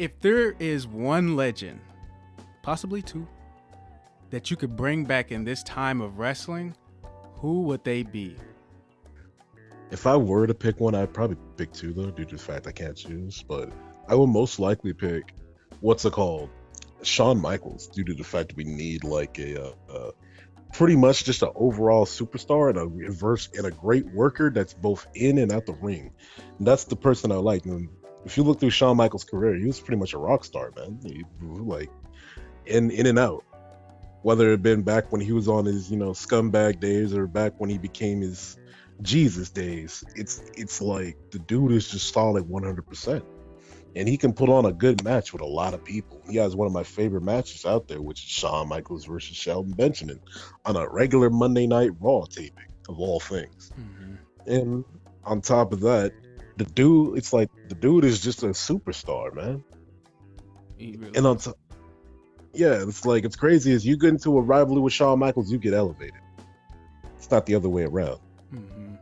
If there is one legend, possibly two, that you could bring back in this time of wrestling, who would they be? If I were to pick one, I'd probably pick two though, due to the fact I can't choose. But I would most likely pick what's it called, Shawn Michaels, due to the fact that we need like a pretty much just an overall superstar and a reverse and a great worker that's both in and out the ring. And that's the person I like. And if you look through Shawn Michaels' career, he was pretty much a rock star, man. He like in and out. Whether it been back when he was on his, scumbag days or back when he became his Jesus days, it's like the dude is just solid 100%. And he can put on a good match with a lot of people. He has one of my favorite matches out there, which is Shawn Michaels versus Shelton Benjamin on a regular Monday Night Raw taping, of all things. Mm-hmm. And on top of that, the dude is just a superstar, man. Really and on top, yeah, it's crazy. As you get into a rivalry with Shawn Michaels, you get elevated. It's not the other way around. Mm-hmm.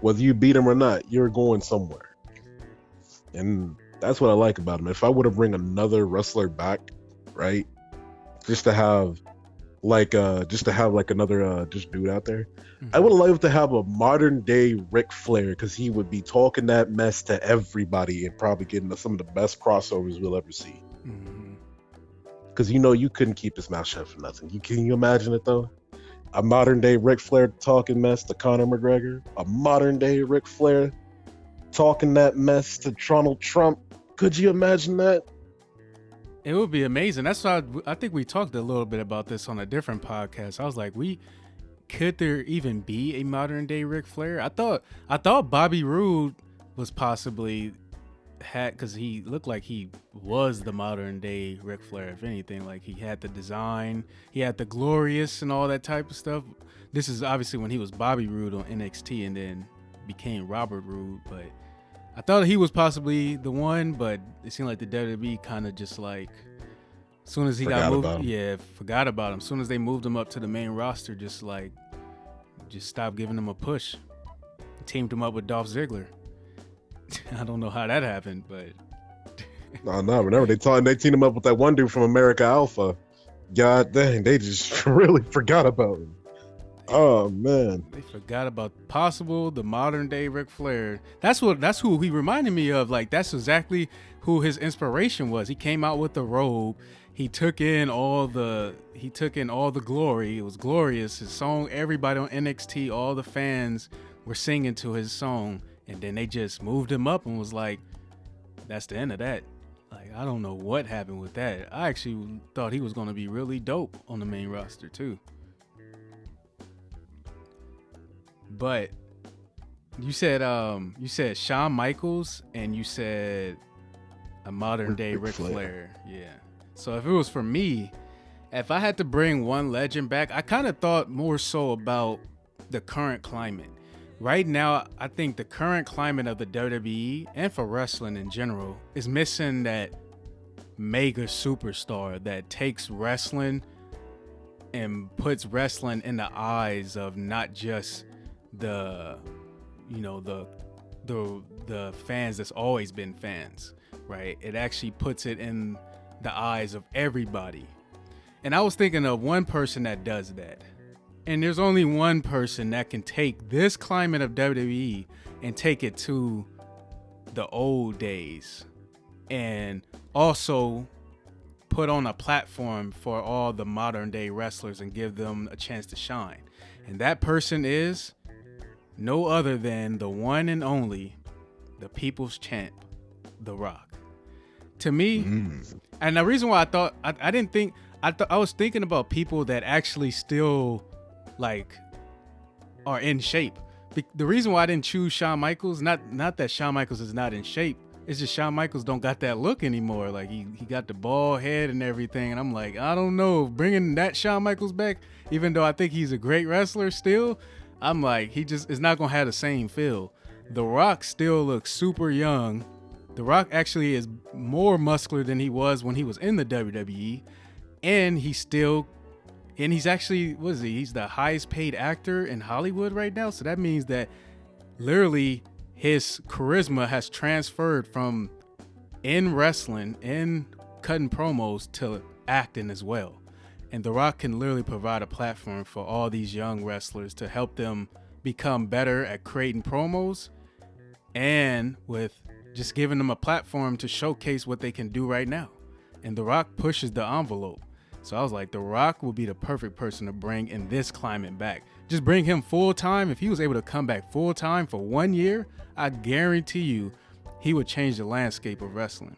Whether you beat him or not, you're going somewhere. And that's what I like about him. If I were to bring another wrestler back, right, just to have another just dude out there, mm-hmm. I would love to have a modern day Ric Flair, because he would be talking that mess to everybody and probably getting some of the best crossovers we'll ever see. Because you couldn't keep his mouth shut for nothing. Can you imagine it though? A modern day Ric Flair talking mess to Conor McGregor. A modern day Ric Flair talking that mess to Donald Trump. Could you imagine that? It would be amazing. That's why I think we talked a little bit about this on a different podcast. I was like, could there even be a modern day Ric Flair? I thought Bobby Roode was possibly because he looked like he was the modern day Ric Flair. If anything, like he had the design, he had the glorious and all that type of stuff. This is obviously when he was Bobby Roode on NXT and then became Robert Roode, but I thought he was possibly the one, but it seemed like the WWE kind of just like, as soon as he got moved, forgot about him. As soon as they moved him up to the main roster, just stopped giving him a push. Teamed him up with Dolph Ziggler. I don't know how that happened, but no. Remember they teamed him up with that one dude from America Alpha. God dang, they just really forgot about him. Oh man, they forgot about the modern day Ric Flair. That's who he reminded me of. Like that's exactly who his inspiration was. He came out with the robe. He took in all the glory. It was glorious. His song, everybody on NXT, all the fans were singing to his song, and then they just moved him up and was like, that's the end of that. Like I don't know what happened with that. I actually thought he was going to be really dope on the main roster too. But you said Shawn Michaels and you said a modern day Ric Flair. Yeah. So if it was for me, if I had to bring one legend back, I kind of thought more so about the current climate. Right now, I think the current climate of the WWE and for wrestling in general is missing that mega superstar that takes wrestling and puts wrestling in the eyes of not just the fans that's always been fans, right? It actually puts it in the eyes of everybody. And I was thinking of one person that does that. And there's only one person that can take this climate of WWE and take it to the old days and also put on a platform for all the modern day wrestlers and give them a chance to shine. And that person is no other than the one and only, the people's champ, The Rock. To me, and the reason why I was thinking about people that actually still like are in shape. The reason why I didn't choose Shawn Michaels, not that Shawn Michaels is not in shape, it's just Shawn Michaels don't got that look anymore. Like he got the bald head and everything, and I'm like, I don't know, bringing that Shawn Michaels back, even though I think he's a great wrestler still, I'm like, he just is not gonna have the same feel. The Rock still looks super young. The Rock actually is more muscular than he was when he was in the WWE, and he's actually, what is he? He's the highest paid actor in Hollywood right now. So that means that literally his charisma has transferred from in wrestling, in cutting promos, to acting as well. And The Rock can literally provide a platform for all these young wrestlers to help them become better at creating promos, and with just giving them a platform to showcase what they can do right now. And The Rock pushes the envelope. So I was like, The Rock will be the perfect person to bring in this climate back. Just bring him full time. If he was able to come back full time for 1 year, I guarantee you he would change the landscape of wrestling.